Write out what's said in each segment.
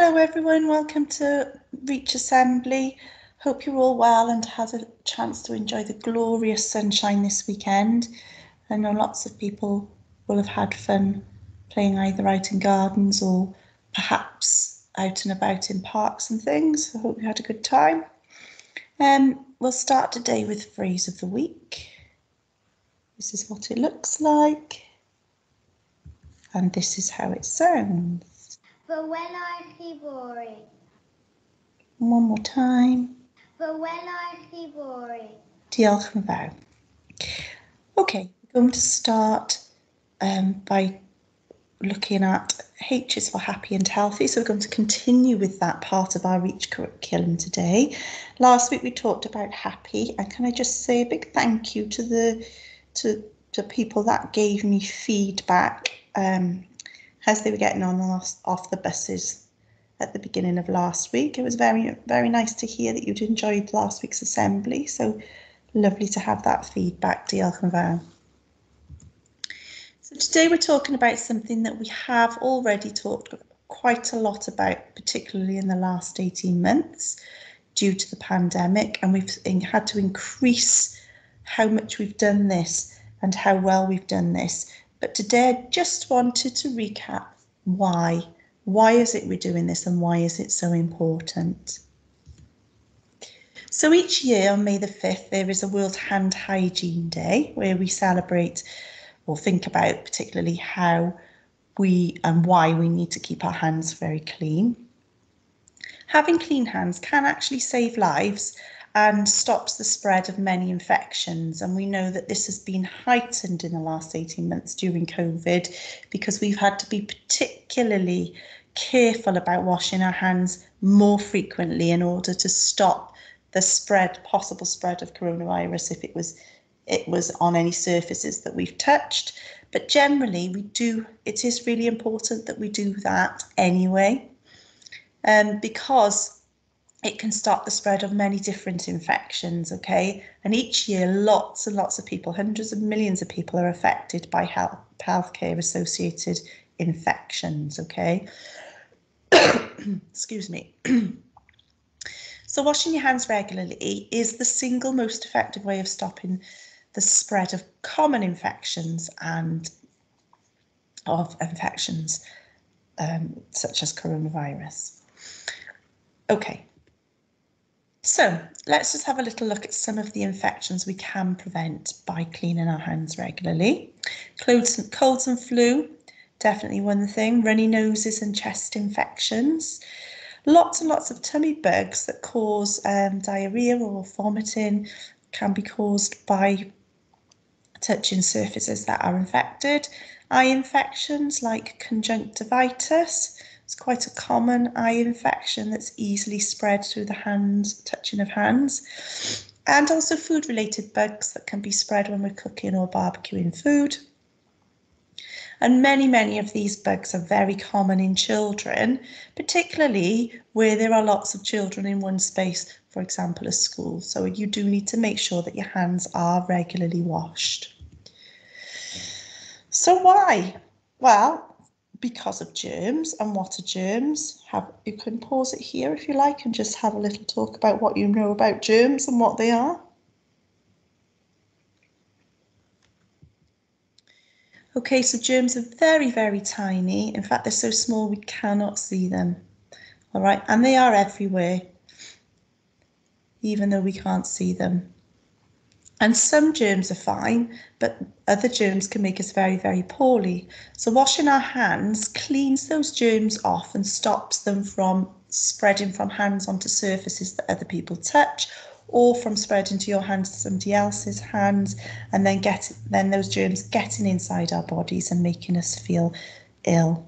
Hello everyone, welcome to Reach Assembly. Hope you're all well and had a chance to enjoy the glorious sunshine this weekend. I know lots of people will have had fun playing either out in gardens or perhaps out and about in parks and things. I hope you had a good time. We'll start today with phrase of the week. This is what it looks like. And this is how it sounds. Fawelai One more time. Fawelai Diolch yn fawr. Okay, we're going to start by looking at H is for happy and healthy. So we're going to continue with that part of our Reach curriculum today. Last week we talked about happy, and can I just say a big thank you to the people that gave me feedback as they were getting on off the buses at the beginning of last week. It was very, very nice to hear that you'd enjoyed last week's assembly. So lovely to have that feedback. Diolch yn fawr. So today we're talking about something that we have already talked quite a lot about, particularly in the last 18 months due to the pandemic, and we've had to increase how much we've done this and how well we've done this. But today I just wanted to recap why. Why is it we're doing this and why is it so important? So each year on May the 5th, there is a World Hand Hygiene Day where we celebrate or think about particularly how we and why we need to keep our hands very clean. Having clean hands can actually save lives and stops the spread of many infections. And we know that this has been heightened in the last 18 months during COVID because we've had to be particularly careful about washing our hands more frequently in order to stop the possible spread of coronavirus if it was on any surfaces that we've touched. But generally it is really important that we do that anyway, because it can stop the spread of many different infections, okay? And each year, lots and lots of people, hundreds of millions of people are affected by healthcare associated infections, okay? Excuse me. So washing your hands regularly is the single most effective way of stopping the spread of common infections and of infections such as coronavirus. Okay. So let's just have a little look at some of the infections we can prevent by cleaning our hands regularly. Colds and flu, definitely one thing. Runny noses and chest infections. Lots and lots of tummy bugs that cause diarrhea or vomiting can be caused by touching surfaces that are infected. Eye infections like conjunctivitis. It's quite a common eye infection that's easily spread through the touching of hands. And also food-related bugs that can be spread when we're cooking or barbecuing food. And many of these bugs are very common in children, particularly where there are lots of children in one space, for example, a school. So you do need to make sure that your hands are regularly washed. So why? Well, because of germs. And what are germs? You can pause it here if you like and just have a little talk about what you know about germs and what they are. Okay, so germs are very tiny. In fact, they're so small we cannot see them. All right, and they are everywhere, even though we can't see them. And some germs are fine, but other germs can make us very poorly. So washing our hands cleans those germs off and stops them from spreading from hands onto surfaces that other people touch, or from spreading to your hands to somebody else's hands, and then those germs getting inside our bodies and making us feel ill.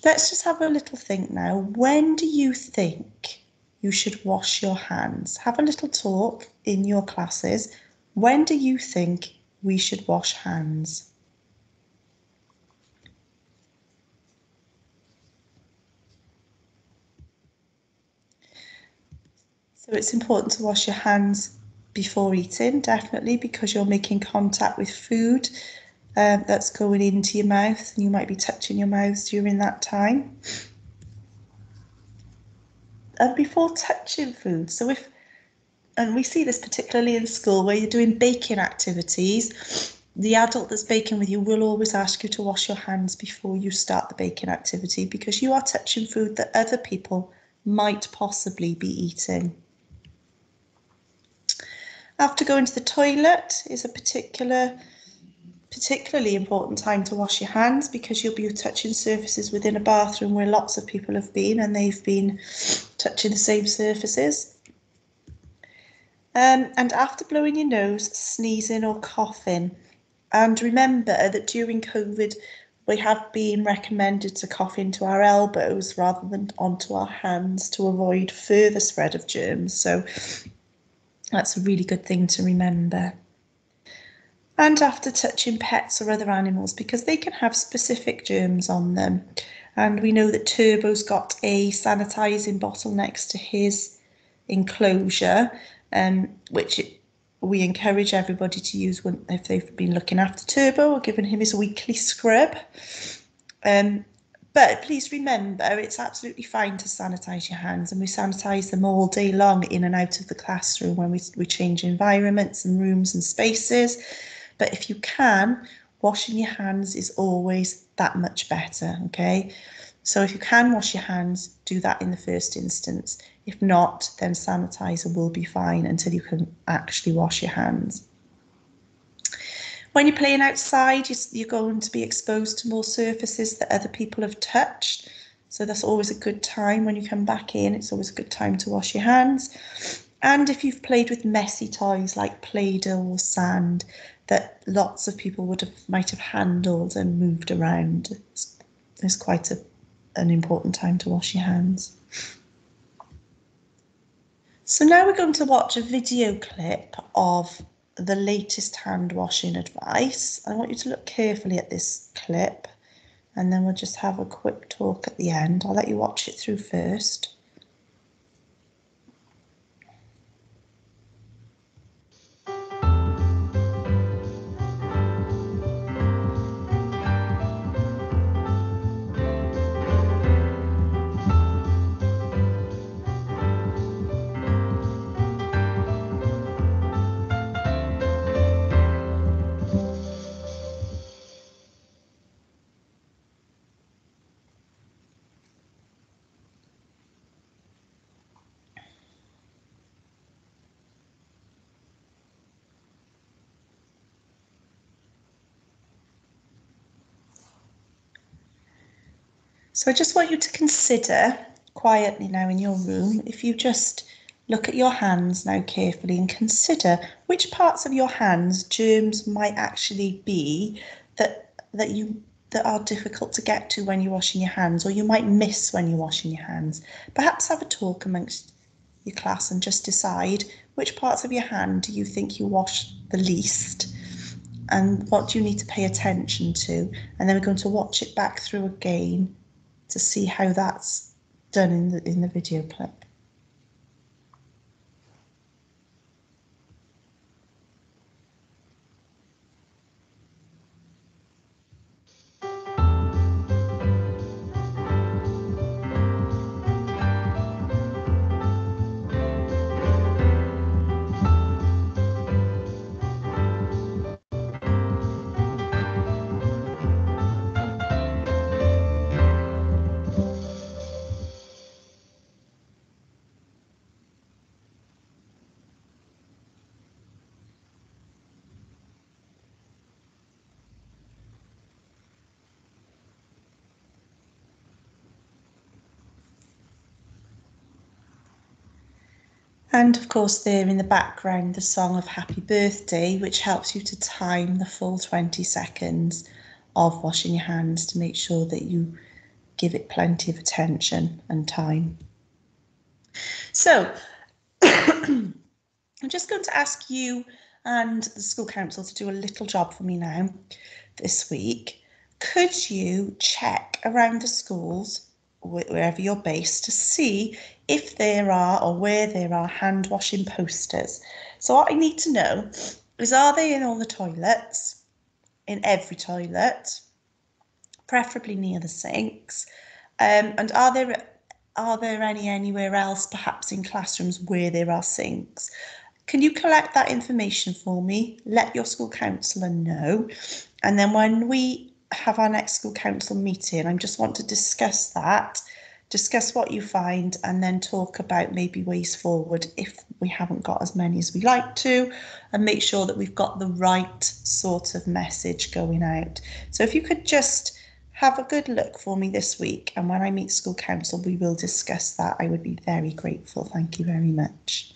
Let's just have a little think now. When do you think you should wash your hands? Have a little talk in your classes. When do you think we should wash hands? So it's important to wash your hands before eating, definitely, because you're making contact with food that's going into your mouth, and you might be touching your mouth during that time. And before touching food, so if, and we see this particularly in school where you're doing baking activities, the adult that's baking with you will always ask you to wash your hands before you start the baking activity, because you are touching food that other people might possibly be eating. After going to the toilet is a particularly important time to wash your hands, because you'll be touching surfaces within a bathroom where lots of people have been, and they've been touching the same surfaces. And after blowing your nose, sneezing or coughing. And remember that during COVID, we have been recommended to cough into our elbows rather than onto our hands to avoid further spread of germs. So that's a really good thing to remember. And after touching pets or other animals, because they can have specific germs on them. And we know that Turbo's got a sanitising bottle next to his enclosure, which we encourage everybody to use if they've been looking after Turbo or giving him his weekly scrub. But please remember, it's absolutely fine to sanitise your hands, and we sanitise them all day long in and out of the classroom when we change environments and rooms and spaces. But if you can, washing your hands is always that much better, okay? So if you can wash your hands, do that in the first instance. If not, then sanitizer will be fine until you can actually wash your hands. When you're playing outside, you're going to be exposed to more surfaces that other people have touched. So that's always a good time when you come back in. It's always a good time to wash your hands. And if you've played with messy toys like Play-Doh or sand that lots of people might have handled and moved around, it's quite an important time to wash your hands. So now we're going to watch a video clip of the latest hand washing advice. I want you to look carefully at this clip, and then we'll just have a quick talk at the end. I'll let you watch it through first. So I just want you to consider quietly now in your room, if you just look at your hands now carefully and consider which parts of your hands germs might actually be that are difficult to get to when you're washing your hands, or you might miss when you're washing your hands. Perhaps have a talk amongst your class and just decide which parts of your hand do you think you wash the least, and what do you need to pay attention to. And then we're going to watch it back through again to see how that's done in the video clip. And of course there in the background, the song of Happy Birthday, which helps you to time the full 20 seconds of washing your hands to make sure that you give it plenty of attention and time. So I'm just going to ask you and the school council to do a little job for me now this week. Could you check around the schools, wherever you're based, to see if there are or where there are hand washing posters? So what I need to know is, are they in all the toilets? in every toilet, preferably near the sinks? And are there any anywhere else, perhaps in classrooms where there are sinks? Can you collect that information for me? Let your school counsellor know. And then when we have our next school council meeting, I just want to discuss that, discuss what you find, and then talk about maybe ways forward if we haven't got as many as we like to, and make sure that we've got the right sort of message going out. So if you could just have a good look for me this week, and when I meet school council, we will discuss that. I would be very grateful. Thank you very much.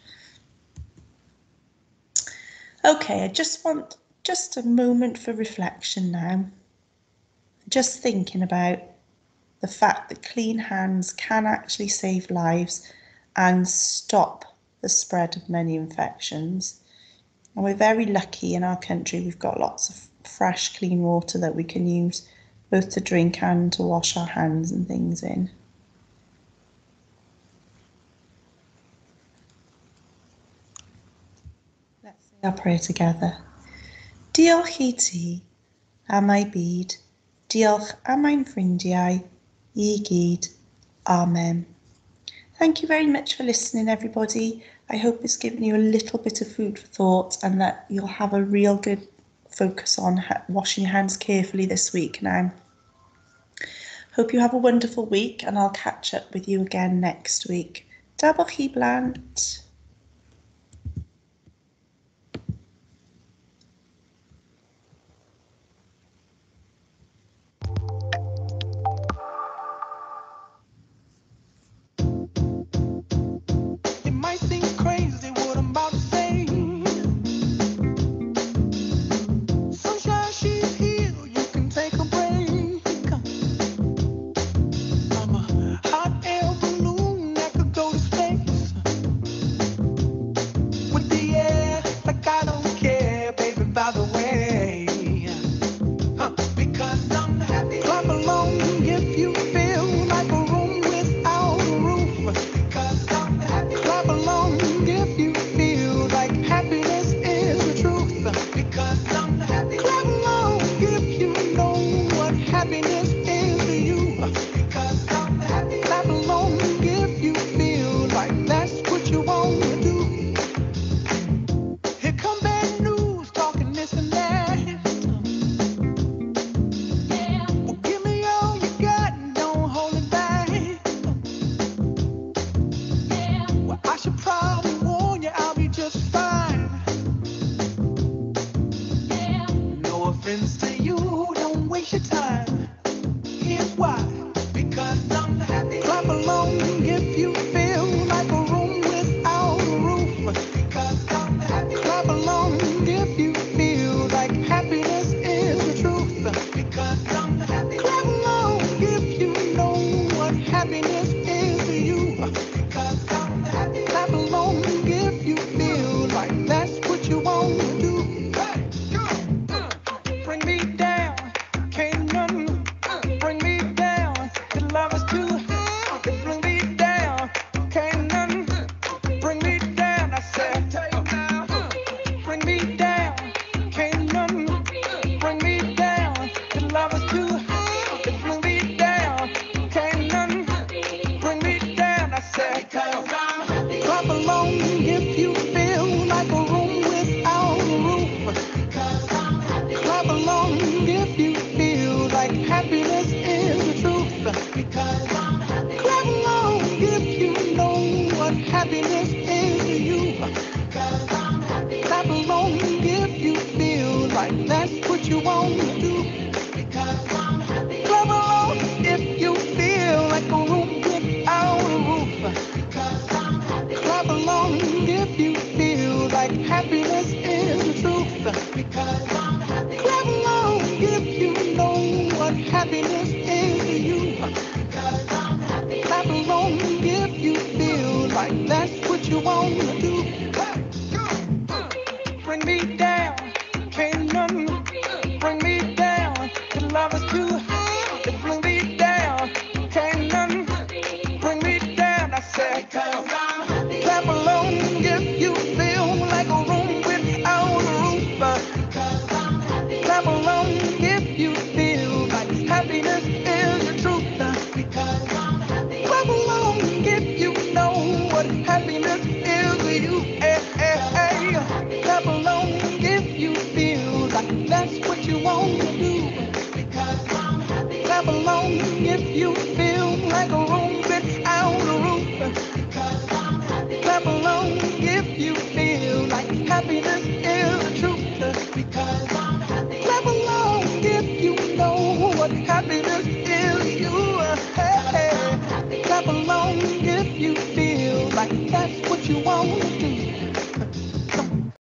Okay, I just want just a moment for reflection now. Just thinking about the fact that clean hands can actually save lives and stop the spread of many infections. And we're very lucky in our country. We've got lots of fresh, clean water that we can use both to drink and to wash our hands and things in. Let's say our prayer together. Diolch I ti am I byd. Diolch am ein ffrindiau I gyd. Amen. Thank you very much for listening, everybody. I hope it's given you a little bit of food for thought and that you'll have a real good focus on washing your hands carefully this week now. Hope you have a wonderful week, and I'll catch up with you again next week. Dabble chi blant. It might seem crazy what I'm about to say. Sunshine, she's here, you can take a break. I'm a hot air balloon that could go to space. With the air, like I don't care, baby, by the way. Because I'm happy. Clap along if you feel like a room without a roof. Because I'm happy. Clap along if you feel like happiness is the truth. Because I'm happy. Clap along if you know what happiness is to you. Because I'm happy. Clap along if you feel like that's what you want to do. Here come bad news, talking this and that. Well, give me all you got and don't hold it back. Well, I should probably warn you, I'll be just fine. No offense to you, don't waste your time. Here's why. Because I'm happy. Clap along if you feel like a room without a roof. Because I'm happy. Clap along if you feel like happiness is the truth. Because I'm happy. Clap along if you know what happiness is to you. Because I'm happy. Clap along if you feel like that's what you want to do. Bring me down, can't nothing bring me down. The love is too high. Bring me down, can't nothing bring me down. I said, bring me down, can't nothing bring me down. The love is too high. Bring me down, can't nothing bring me down. I said, clap along if you feel like a room without a roof. Clap along if you feel like happiness is the truth. Because I'm happy. Clap along if you know what happiness is to you. Because I'm happy. Clap along if you feel like that's what you want to do. Because I'm happy. Clap along if you feel like a room without a roof. Because I'm happy. Clap along if you feel like happiness is the truth. Because I'm happy. Clap along if you know what happiness is to you. Because I'm happy. Clap along if you feel like that's what you want to do. Bring me down, can't nothing bring me down. The love is too